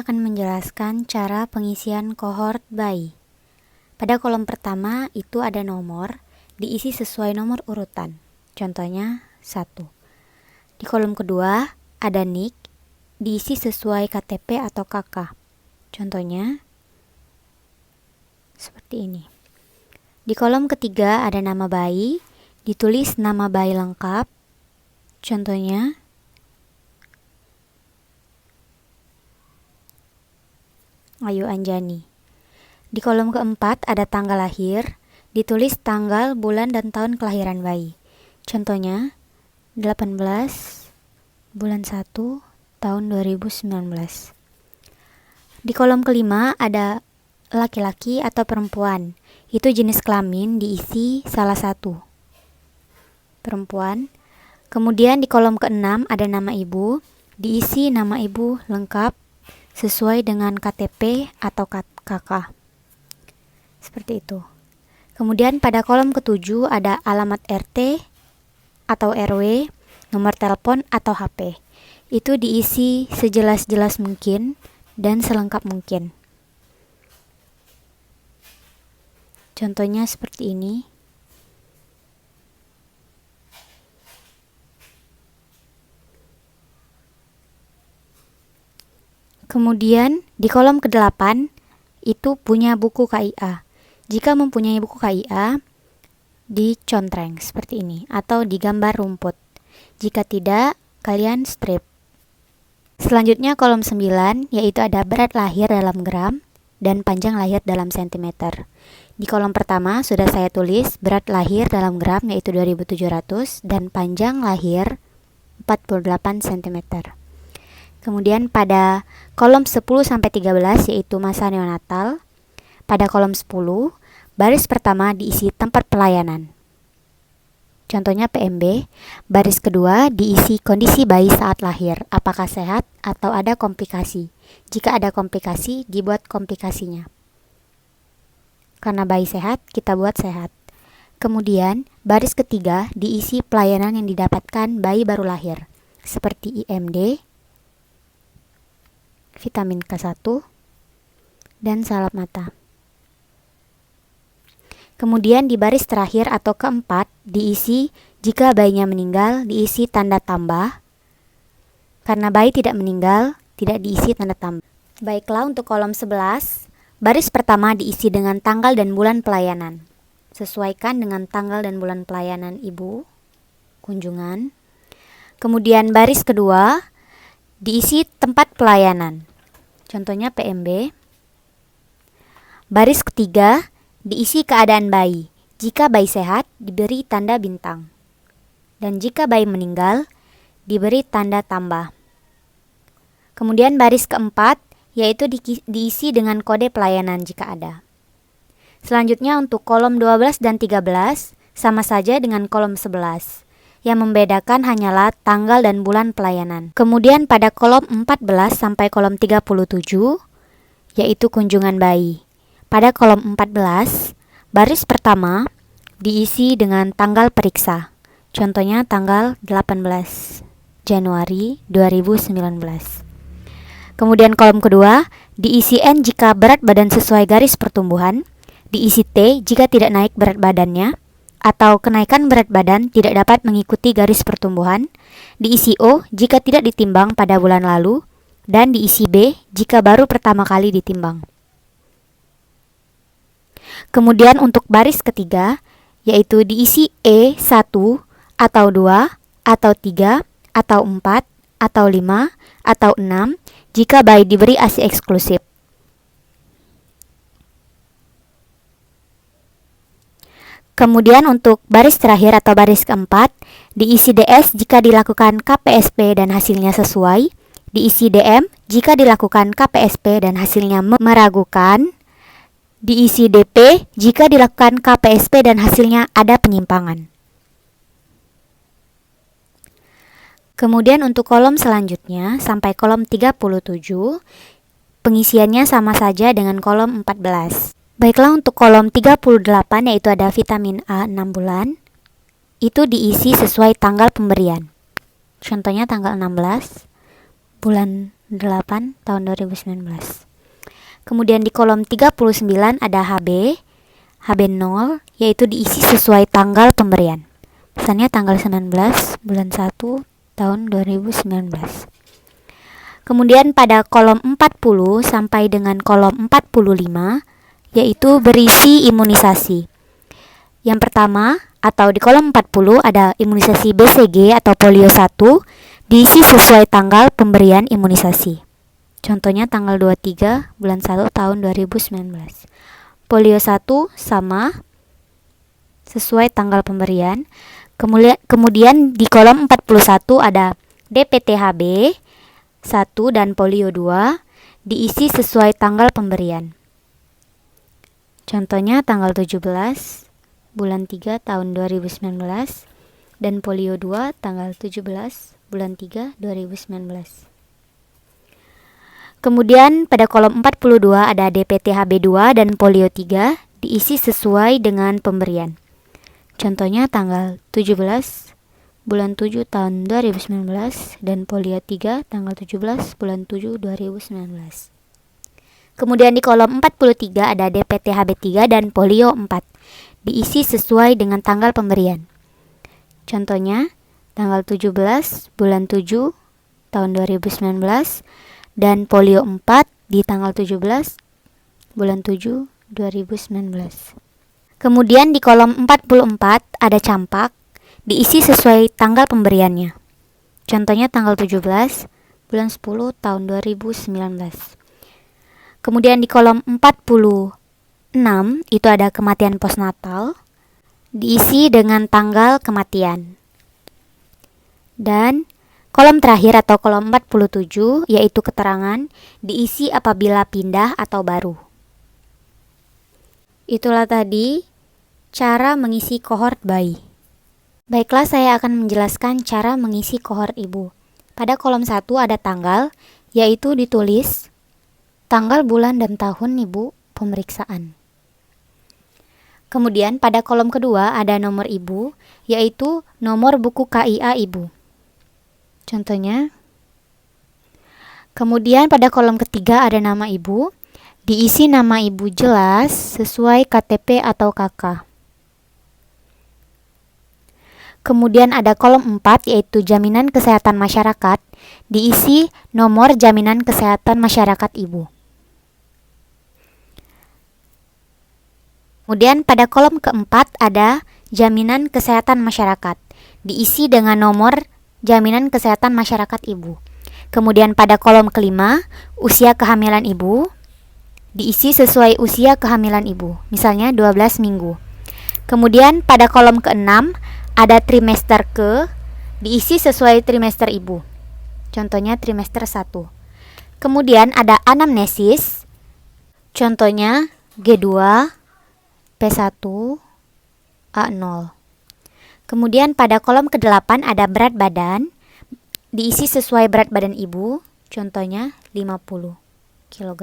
akan menjelaskan cara pengisian kohort bayi. Pada kolom pertama itu ada nomor, diisi sesuai nomor urutan. Contohnya 1. Di kolom kedua ada NIK, diisi sesuai KTP atau KK. Contohnya seperti ini. Di kolom ketiga ada nama bayi, ditulis nama bayi lengkap. Contohnya Ayu Anjani. Di kolom keempat ada tanggal lahir, ditulis tanggal, bulan, dan tahun kelahiran bayi. Contohnya 18 bulan 1 tahun 2019. Di kolom kelima ada laki-laki atau perempuan. Itu jenis kelamin, diisi salah satu. Perempuan. Kemudian di kolom keenam ada nama ibu, diisi nama ibu lengkap sesuai dengan KTP atau KK. Seperti itu. Kemudian pada kolom ketujuh ada alamat RT atau RW, nomor telepon atau HP. Itu diisi sejelas-jelas mungkin dan selengkap mungkin. Contohnya seperti ini. Kemudian di kolom ke-8 itu punya buku KIA. Jika mempunyai buku KIA, dicontreng seperti ini atau digambar rumput. Jika tidak, kalian strip. Selanjutnya kolom 9 yaitu ada berat lahir dalam gram dan panjang lahir dalam sentimeter. Di kolom pertama sudah saya tulis berat lahir dalam gram yaitu 2700 dan panjang lahir 48 cm. Kemudian pada kolom 10-13 yaitu masa neonatal. Pada kolom 10, baris pertama diisi tempat pelayanan. Contohnya PMB. Baris kedua diisi kondisi bayi saat lahir, apakah sehat atau ada komplikasi. Jika ada komplikasi, dibuat komplikasinya. Karena bayi sehat, kita buat sehat. Kemudian, baris ketiga diisi pelayanan yang didapatkan bayi baru lahir, seperti IMD, vitamin K1, dan salep mata. Kemudian di baris terakhir atau keempat diisi jika bayinya meninggal, diisi tanda tambah. Karena bayi tidak meninggal, tidak diisi tanda tambah. Baiklah, untuk kolom 11, baris pertama diisi dengan tanggal dan bulan pelayanan. Sesuaikan dengan tanggal dan bulan pelayanan ibu kunjungan. Kemudian baris kedua diisi tempat pelayanan. Contohnya PMB. Baris ketiga diisi keadaan bayi. Jika bayi sehat, diberi tanda bintang. Dan jika bayi meninggal, diberi tanda tambah. Kemudian baris keempat, yaitu diisi dengan kode pelayanan jika ada. Selanjutnya untuk kolom 12 dan 13, sama saja dengan kolom 11. Yang membedakan hanyalah tanggal dan bulan pelayanan. Kemudian pada kolom 14 sampai kolom 37, yaitu kunjungan bayi. Pada kolom 14, baris pertama diisi dengan tanggal periksa. Contohnya tanggal 18 Januari 2019. Kemudian kolom kedua diisi N jika berat badan sesuai garis pertumbuhan, diisi T jika tidak naik berat badannya, atau kenaikan berat badan tidak dapat mengikuti garis pertumbuhan, diisi O jika tidak ditimbang pada bulan lalu, dan diisi B jika baru pertama kali ditimbang. Kemudian untuk baris ketiga, yaitu diisi E1 atau 2 atau 3 atau 4 atau 5 atau 6 jika bayi diberi ASI eksklusif. Kemudian untuk baris terakhir atau baris keempat, diisi DS jika dilakukan KPSP dan hasilnya sesuai, diisi DM jika dilakukan KPSP dan hasilnya meragukan, diisi DP jika dilakukan KPSP dan hasilnya ada penyimpangan. Kemudian untuk kolom selanjutnya sampai kolom 37, pengisiannya sama saja dengan kolom 14. Baiklah, untuk kolom 38 yaitu ada vitamin A 6 bulan. Itu diisi sesuai tanggal pemberian. Contohnya tanggal 16 bulan 8 tahun 2019. Kemudian di kolom 39 ada HB 0, yaitu diisi sesuai tanggal pemberian. Misalnya tanggal 19 bulan 1 tahun 2019. Kemudian pada kolom 40 sampai dengan kolom 45 yaitu berisi imunisasi. Yang pertama atau di kolom 40 ada imunisasi BCG atau polio 1, diisi sesuai tanggal pemberian imunisasi. Contohnya tanggal 23 bulan 1 tahun 2019. Polio 1 sama sesuai tanggal pemberian. Kemudian di kolom 41 ada DPTHB 1 dan polio 2, diisi sesuai tanggal pemberian. Contohnya tanggal 17 bulan 3 tahun 2019 dan polio 2 tanggal 17 bulan 3 2019. Kemudian pada kolom 42 ada DPTHB2 dan polio 3, diisi sesuai dengan pemberian. Contohnya tanggal 17 bulan 7 tahun 2019 dan polio 3 tanggal 17 bulan 7 2019. Kemudian di kolom 43 ada DPTHB3 dan polio 4, diisi sesuai dengan tanggal pemberian. Contohnya tanggal 17 bulan 7 tahun 2019 dan polio 4 di tanggal 17 bulan 7 2019. Kemudian di kolom 44 ada campak, diisi sesuai tanggal pemberiannya. Contohnya tanggal 17 bulan 10 tahun 2019. Kemudian di kolom 46 itu ada kematian postnatal, diisi dengan tanggal kematian. Dan kolom terakhir atau kolom 47 yaitu keterangan, diisi apabila pindah atau baru. Itulah tadi cara mengisi kohort bayi. Baiklah, saya akan menjelaskan cara mengisi kohort ibu. Pada kolom 1 ada tanggal, yaitu ditulis tanggal, bulan, dan tahun ibu pemeriksaan. Kemudian pada kolom kedua ada nomor ibu, yaitu nomor buku KIA ibu. Contohnya. Kemudian pada kolom ketiga ada nama ibu, diisi nama ibu jelas sesuai KTP atau KK. Kemudian ada kolom 4 yaitu jaminan kesehatan masyarakat, diisi nomor jaminan kesehatan masyarakat ibu. Kemudian pada kolom keempat ada jaminan kesehatan masyarakat, diisi dengan nomor jaminan kesehatan masyarakat ibu. Kemudian pada kolom kelima, usia kehamilan ibu, diisi sesuai usia kehamilan ibu, misalnya 12 minggu. Kemudian pada kolom keenam, ada trimester diisi sesuai trimester ibu. Contohnya trimester 1. Kemudian ada anamnesis, contohnya G2, P1, A0. Kemudian pada kolom ke-8 ada berat badan, diisi sesuai berat badan ibu, contohnya 50 kg.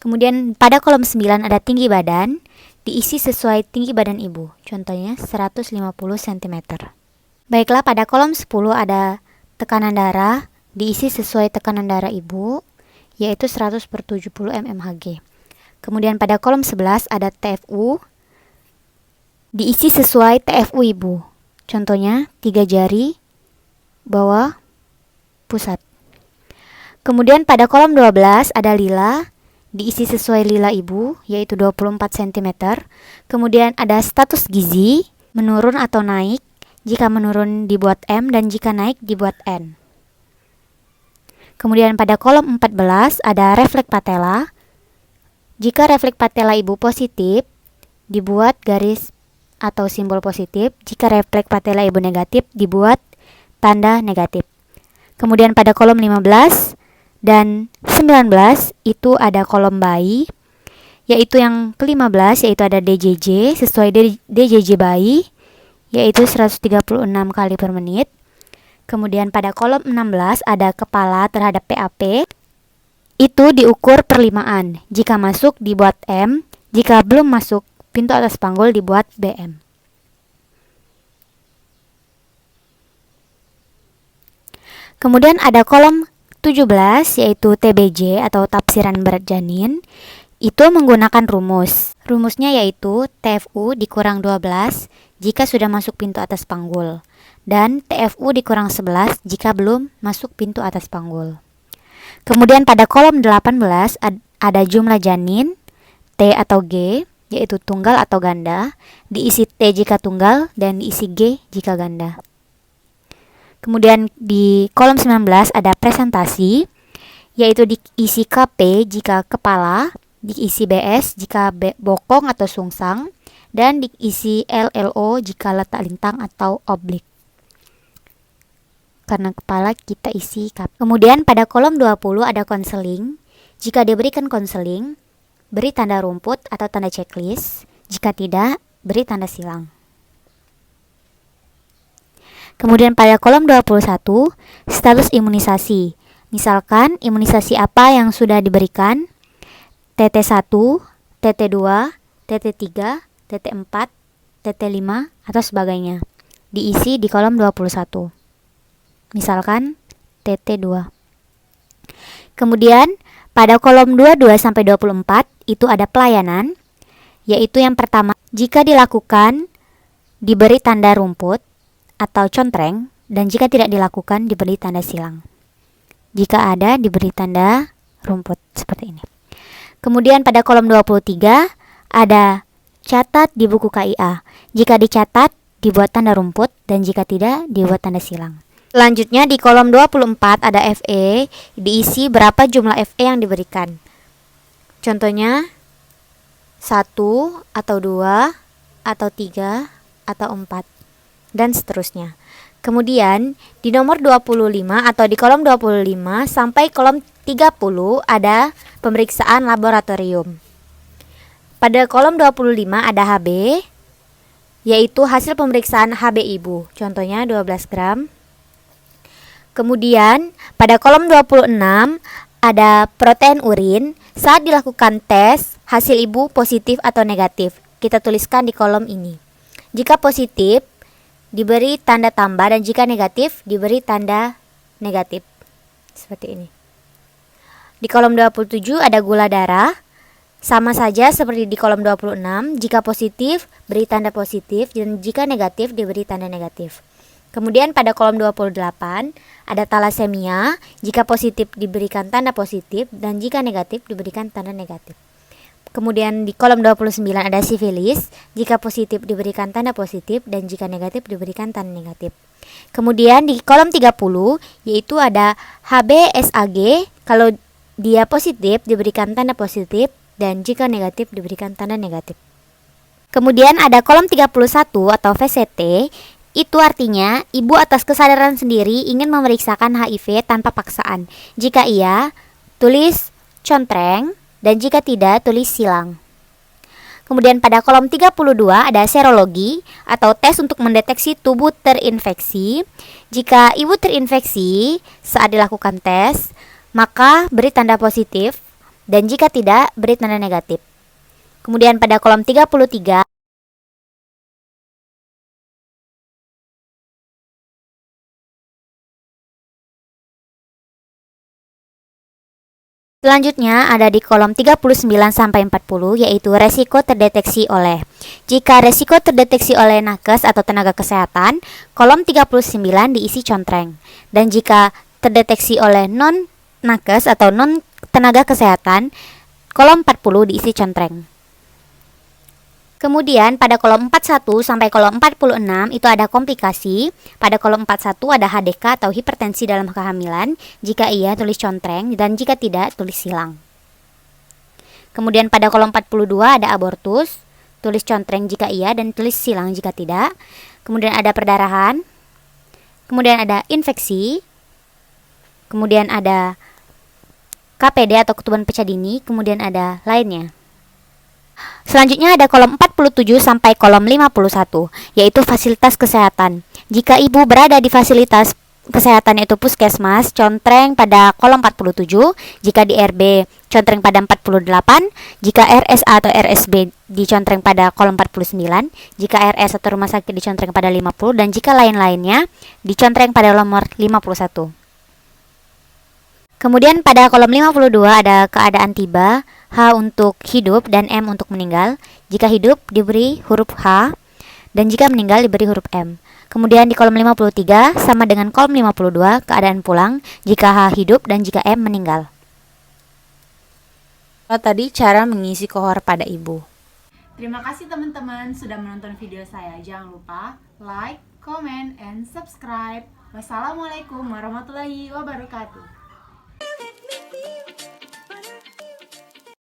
Kemudian pada kolom 9 ada tinggi badan, diisi sesuai tinggi badan ibu, contohnya 150 cm. Baiklah, pada kolom 10 ada tekanan darah, diisi sesuai tekanan darah ibu, yaitu 100/70 mmHg. Kemudian pada kolom 11 ada TFU, diisi sesuai TFU ibu, contohnya 3 jari bawah pusat. Kemudian pada kolom 12 ada lila, diisi sesuai lila ibu, yaitu 24 cm. Kemudian ada status gizi, menurun atau naik, jika menurun dibuat M dan jika naik dibuat N. Kemudian pada kolom 14 ada refleks patella, jika refleks patella ibu positif, dibuat garis atau simbol positif, jika refleks patella ibu negatif, dibuat tanda negatif. Kemudian pada kolom 15 dan 19 itu ada kolom bayi, yaitu yang ke-15 yaitu ada DJJ sesuai DJJ bayi, yaitu 136 kali per menit. Kemudian pada kolom 16 ada kepala terhadap PAP, itu diukur perlimaan, jika masuk dibuat M, jika belum masuk pintu atas panggul dibuat BM. Kemudian ada kolom 17 yaitu TBJ atau tafsiran berat janin, itu menggunakan rumus. Rumusnya yaitu TFU dikurang 12 jika sudah masuk pintu atas panggul, dan TFU dikurang 11 jika belum masuk pintu atas panggul. Kemudian pada kolom 18 ada jumlah janin T atau G, yaitu tunggal atau ganda, diisi T jika tunggal dan diisi G jika ganda. Kemudian di kolom 19 ada presentasi, yaitu diisi KP jika kepala, diisi BS jika bokong atau sungsang, dan diisi LLO jika letak lintang atau oblik. Karena kepala kita isi KP. Kemudian pada kolom 20 ada konseling. Jika diberikan konseling, beri tanda rumput atau tanda checklist. Jika tidak, beri tanda silang. Kemudian pada kolom 21, status imunisasi. Misalkan imunisasi apa yang sudah diberikan, TT1, TT2, TT3, TT4, TT5, atau sebagainya. Diisi di kolom 21. Misalkan TT2. Kemudian pada kolom 22-24 itu ada pelayanan, yaitu yang pertama, jika dilakukan diberi tanda rumput atau contreng, dan jika tidak dilakukan diberi tanda silang. Jika ada diberi tanda rumput seperti ini. Kemudian pada kolom 23 ada catat di buku KIA. Jika dicatat dibuat tanda rumput, dan jika tidak dibuat tanda silang. Selanjutnya di kolom 24 ada FE, diisi berapa jumlah FE yang diberikan. Contohnya 1 atau 2 atau 3 atau 4 dan seterusnya. Kemudian di nomor 25 atau di kolom 25 sampai kolom 30 ada pemeriksaan laboratorium. Pada kolom 25 ada HB, yaitu hasil pemeriksaan HB ibu. Contohnya 12 gram. Kemudian pada kolom 26 ada protein urin. Saat dilakukan tes, hasil ibu positif atau negatif. Kita tuliskan di kolom ini. Jika positif, diberi tanda tambah, dan jika negatif, diberi tanda negatif. Seperti ini. Di kolom 27 ada gula darah. Sama saja seperti di kolom 26. Jika positif, beri tanda positif, dan jika negatif, diberi tanda negatif. Kemudian pada kolom 28 ada talasemia. Jika positif diberikan tanda positif, dan jika negatif diberikan tanda negatif. Kemudian di kolom 29 ada sifilis. Jika positif diberikan tanda positif, dan jika negatif diberikan tanda negatif. Kemudian di kolom 30 yaitu ada HB-SAG. Kalau dia positif diberikan tanda positif, dan jika negatif diberikan tanda negatif. Kemudian ada kolom 31 atau VCT. Itu artinya ibu atas kesadaran sendiri ingin memeriksakan HIV tanpa paksaan. Jika iya, tulis contreng, dan jika tidak, tulis silang. Kemudian pada kolom 32 ada serologi atau tes untuk mendeteksi tubuh terinfeksi. Jika ibu terinfeksi saat dilakukan tes, maka beri tanda positif, dan jika tidak, beri tanda negatif. Kemudian pada kolom 33 selanjutnya ada di kolom 39 sampai 40 yaitu resiko terdeteksi oleh. Jika resiko terdeteksi oleh nakes atau tenaga kesehatan, kolom 39 diisi contreng. Dan jika terdeteksi oleh non nakes atau non tenaga kesehatan, kolom 40 diisi contreng. Kemudian pada kolom 41 sampai kolom 46 itu ada komplikasi. Pada kolom 41 ada HDK atau hipertensi dalam kehamilan. Jika iya tulis contreng, dan jika tidak tulis silang. Kemudian pada kolom 42 ada abortus. Tulis contreng jika iya dan tulis silang jika tidak. Kemudian ada perdarahan. Kemudian ada infeksi. Kemudian ada KPD atau ketuban pecah dini. Kemudian ada lainnya. Selanjutnya ada kolom 47 sampai kolom 51, yaitu fasilitas kesehatan. Jika ibu berada di fasilitas kesehatan yaitu puskesmas, contreng pada kolom 47. Jika di RB, contreng pada 48. Jika RSA atau RSB, dicontreng pada kolom 49. Jika RS atau rumah sakit, dicontreng pada 50. Dan jika lain-lainnya, dicontreng pada nomor 51. Kemudian pada kolom 52 ada keadaan tiba, H untuk hidup dan M untuk meninggal. Jika hidup diberi huruf H dan jika meninggal diberi huruf M. Kemudian di kolom 53 sama dengan kolom 52 keadaan pulang jika H hidup dan jika M meninggal. Tadi cara mengisi kohor pada ibu. Terima kasih teman-teman sudah menonton video saya. Jangan lupa like, comment, and subscribe. Wassalamualaikum warahmatullahi wabarakatuh.